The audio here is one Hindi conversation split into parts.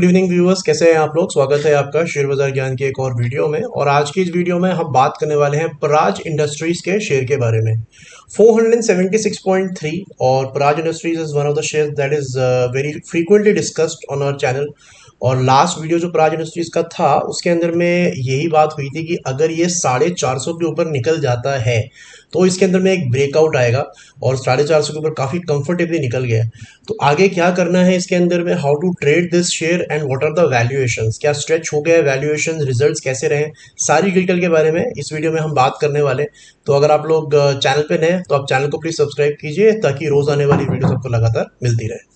इवनिंग व्यूअर्स, कैसे हैं आप लोग। स्वागत है आपका शेयर बाजार ज्ञान के एक और वीडियो में। और आज की इस वीडियो में हम बात करने वाले हैं पराज इंडस्ट्रीज के शेयर के बारे में। 476.3 और Praj industries is one of the share that is very frequently discussed on our channel. और लास्ट वीडियो जो पराज इंडस्ट्रीज का था उसके अंदर में यही बात हुई थी कि अगर ये 450 के ऊपर निकल जाता है तो इसके अंदर में एक ब्रेकआउट आएगा, और 450 के ऊपर काफ़ी कंफर्टेबली निकल गया है। तो आगे क्या करना है इसके अंदर में, how to trade this share and what are the valuations, क्या स्ट्रेच हो गया है वैल्यूएशन, रिजल्ट्स कैसे रहे, सारी डिटेल के बारे में इस वीडियो में हम बात करने वाले। तो अगर आप लोग चैनल पे नए हैं तो आप चैनल को प्लीज सब्सक्राइब कीजिए ताकि रोज आने वाली वीडियो आपको लगातार मिलती रहे।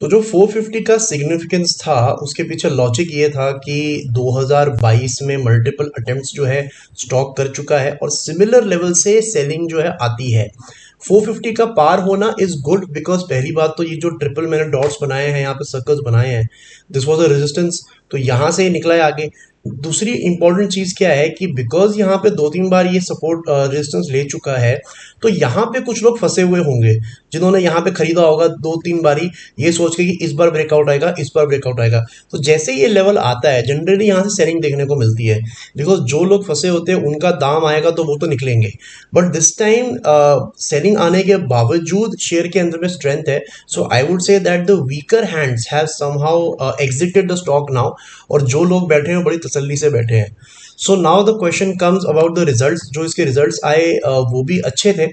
तो जो 450 का सिग्निफिकेंस था उसके पीछे लॉजिक ये था कि 2022 में मल्टीपल अटेम्प्ट्स जो है स्टॉक कर चुका है और सिमिलर लेवल से सेलिंग जो है आती है। 450 का पार होना इज गुड बिकॉज पहली बात तो ये जो ट्रिपल मैंने डॉट्स बनाए हैं, यहाँ पे सर्कल्स बनाए हैं, दिस वाज अ रेजिस्टेंस, तो यहाँ से निकला है आगे। दूसरी इंपॉर्टेंट चीज क्या है कि बिकॉज यहाँ पे 2-3 बार ये सपोर्ट रेजिस्टेंस ले चुका है, तो यहाँ पे कुछ लोग फंसे हुए होंगे जिन्होंने यहाँ पे खरीदा होगा 2-3 बारी, ये सोच के कि इस बार ब्रेकआउट आएगा, इस बार ब्रेकआउट आएगा। तो जैसे ये लेवल आता है जनरली यहाँ से सेलिंग देखने को मिलती है, बिकॉज जो लोग फंसे होते हैं उनका दाम आएगा तो वो तो निकलेंगे। बट दिस टाइम सेलिंग आने के बावजूद शेयर के अंदर में स्ट्रेंथ है। So I would say that the weaker hands have somehow exited the stock now, और जो लोग बैठे हैं बड़ी तसल्ली से बैठे हैं। So now the question comes about the results. जो इसके रिजल्ट्स आए वो भी अच्छे थे।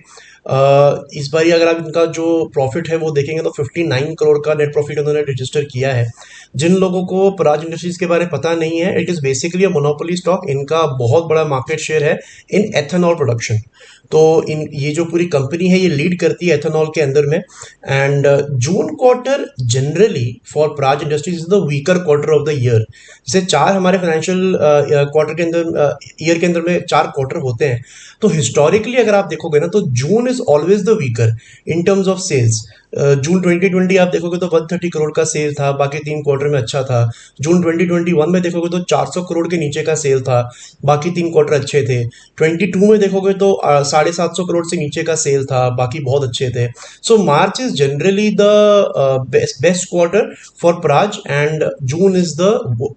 इस बार अगर आप इनका जो प्रॉफिट है वो देखेंगे तो 59 करोड़ का नेट प्रॉफिट उन्होंने रजिस्टर किया है। जिन लोगों को पराज इंडस्ट्रीज के बारे में पता नहीं है, it is basically a monopoly stock. इनका बहुत बड़ा मार्केट शेयर है इन एथेनॉल प्रोडक्शन। तो इन ये जो पूरी कंपनी है ये लीड करती है एथेनॉल के अंदर में। And June quarter generally for Praj industries is the weaker quarter of the year. जैसे 4 हमारे फाइनेंशियल क्वार्टर के अंदर ईयर के अंदर में 4 क्वार्टर होते हैं, तो हिस्टोरिकली अगर आप देखोगे ना तो June is always the weaker in terms of sales. June 2020 आप देखोगे तो 130 करोड़ का सेल था, बाकी 3 क्वार्टर में अच्छा था। जून 2021 में देखोगे तो 400 करोड़ के नीचे का सेल था, बाकी 3 क्वार्टर अच्छे थे। 22 में देखोगे तो 750 करोड़ से नीचे का सेल था, बाकी बहुत अच्छे थे। So March is generally the best quarter for पराज and June is the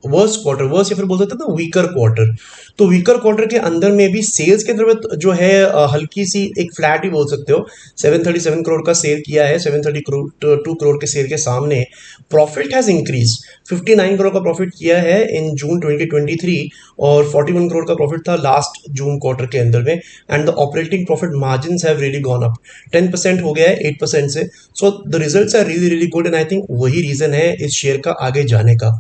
worst quarter, worst या फिर बोल सकते हैं ना वीकर क्वार्टर। तो वीकर क्वार्टर के अंदर में भी सेल्स के अंदर में जो है हल्की सी एक फ्लैट ही बोल सकते हो। 737 करोड़ का सेल किया है, 732 करोड़ के सेल के सामने। प्रॉफिट हैज इंक्रीज, 59 करोड़ का प्रॉफिट किया है इन जून 2023 और 41 करोड़ का प्रॉफिट था लास्ट जून क्वार्टर के अंदर में। And the operating profit margins have really gone up, 10% हो गया है 8% से। So the results are really really good and I think वही रीजन है इस शेयर का आगे जाने का।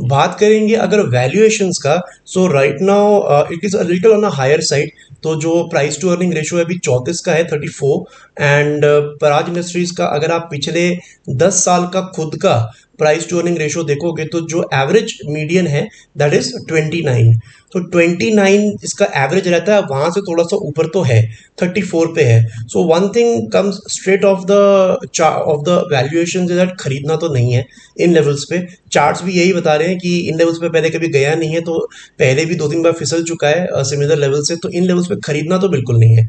बात करेंगे अगर वैल्यूएशंस का, so right now it is a little on a higher side. तो जो प्राइस टू अर्निंग रेशियो है अभी 34 का है, 34। एंड पराज इंडस्ट्रीज का अगर आप पिछले 10 साल का खुद का प्राइस टू अर्निंग रेशियो देखोगे तो जो एवरेज मीडियन है दैट इज 29। तो 29 इसका एवरेज रहता है, वहां से थोड़ा सा ऊपर तो है, 34 पे है। So one thing comes straight of the valuation is that खरीदना तो नहीं है इन लेवल्स पे। चार्ट्स भी यही बता रहे हैं कि इन लेवल्स पे पहले कभी गया नहीं है, तो पहले भी 2-3 बार फिसल चुका है सिमिलर लेवल से, तो इन लेवल्स पे खरीदना तो बिल्कुल नहीं है।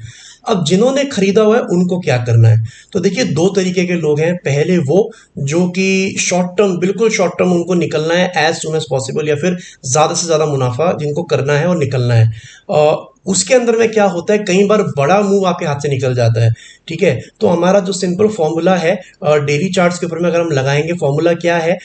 अब जिन्होंने खरीदा हुआ है उनको क्या करना है, तो देखिए 2 तरीके के लोग हैं। पहले वो जो कि शॉर्ट टर्म, बिल्कुल शॉर्ट टर्म उनको निकलना है एज सुन एज पॉसिबल, या फिर ज्यादा से ज्यादा मुनाफा जिनको करना है और निकलना है। उसके अंदर में क्या होता है, कई बार बड़ा मूव आपके हाथ से निकल जाता है। ठीक है, तो हमारा जो सिंपल फॉर्मूला है डेली चार्ट्स के ऊपर में अगर हम लगाएंगे, फॉर्मूला क्या है,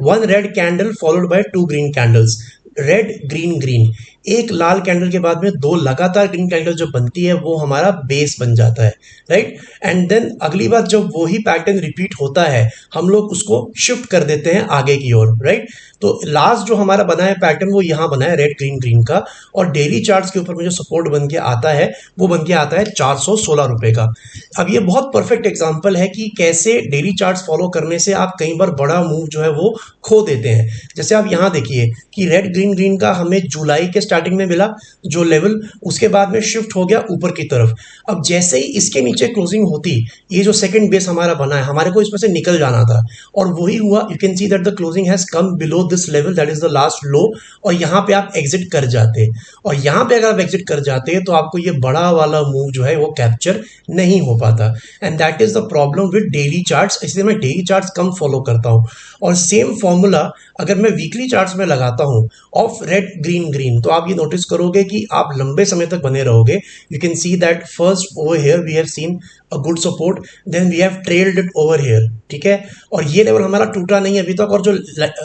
1 red candle followed by 2 green candles, red green green. एक लाल कैंडल के बाद में 2 लगातार ग्रीन कैंडल जो बनती है वो हमारा बेस बन जाता है, राइट। एंड देन अगली बार जब वही पैटर्न रिपीट होता है हम लोग उसको शिफ्ट कर देते हैं आगे की ओर, राइट। तो लास्ट जो हमारा बना है पैटर्न वो यहाँ बना है रेड ग्रीन ग्रीन का, और डेली चार्ट्स के ऊपर में जो सपोर्ट बन के आता है वो बन के आता है 416 रुपए का। अब ये बहुत परफेक्ट एग्जांपल है कि कैसे डेली चार्ट्स फॉलो करने से आप कई बार बड़ा मूव जो है वो खो देते हैं। जैसे आप यहाँ देखिए कि रेड ग्रीन ग्रीन ग्रीन का हमें जुलाई के स्टार्टिंग में मिला जो लेवल, उसके बाद में शिफ्ट हो गया ऊपर की तरफ। अब जैसे ही इसके नीचे क्लोजिंग होती, ये जो सेकंड बेस हमारा बना है, हमारे को इसमें से निकल जाना था और वही हुआ। You can see that the closing has come below this level, that is the last low, और यहाँ पे आप एग्जिट कर जाते। और यहाँ पे अगर आप एग्जिट कर जाते तो आपको ये बड़ा वाला मूव जो है वो कैप्चर नहीं हो पाता। And that is the problem with daily charts, इसलिए मैं डेली चार्ट्स कम फॉलो करता हूँ। और सेम फॉर्मूला अगर मैं वीकली चार्ट्स में लगाता हूँ ऑफ रेड ग्रीन ग्रीन, तो आप ये नोटिस करोगे कि आप लंबे समय तक बने रहोगे। You can see that first over here we have seen a good support, then we have trailed it over here, ठीक है। और ये लेवल हमारा टूटा नहीं अभी तक, और जो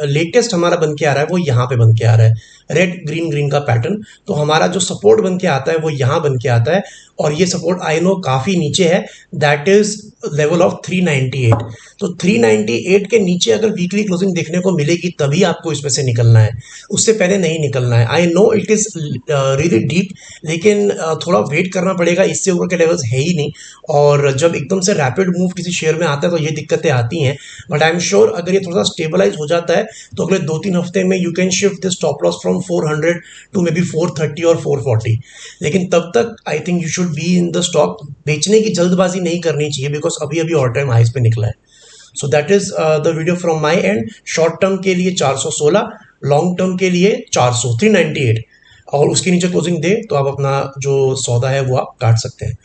लेटेस्ट हमारा बन के आ रहा है वो यहाँ पे बन के आ रहा है, रेड ग्रीन ग्रीन का पैटर्न। तो हमारा जो सपोर्ट बन के आता है वो यहाँ बन के आता है, और ये सपोर्ट आई नो काफ़ी नीचे है, दैट इज लेवल ऑफ 398। तो 398 के नीचे अगर वीकली क्लोजिंग देखने को मिलेगी तभी आपको इसमें से निकलना है, उससे पहले नहीं निकलना है। I know it is really deep, लेकिन थोड़ा वेट करना पड़ेगा, इससे ऊपर के लेवल्स है ही नहीं। और जब एकदम से रैपिड मूव किसी शेयर में आता है तो ये दिक्कतें आती हैं, बट आई एम श्योर अगर ये थोड़ा सा स्टेबलाइज हो जाता है तो अगले 2-3 हफ्ते में you can shift this stop loss from 400 to maybe 430 और 440। लेकिन तब तक I think you should be in the stock. बेचने की जल्दबाजी नहीं करनी चाहिए बिकॉज अभी अभी ऑल टाइम हाइस पे निकला है। So that is the video from my and. Short term के लिए 416, लॉन्ग टर्म के लिए 400, 398, और उसके नीचे क्लोजिंग दे तो आप अपना जो सौदा है वो आप काट सकते हैं।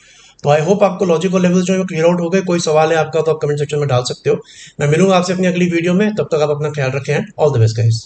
तो आई होप आपको लॉजिकल लेवल जो है क्लियर आउट हो गए। कोई सवाल है आपका तो आप कमेंट सेक्शन में डाल सकते हो। मैं मिलूंगा आपसे अपनी अगली वीडियो में, तब तक आप अपना ख्याल रखें and all the best guys.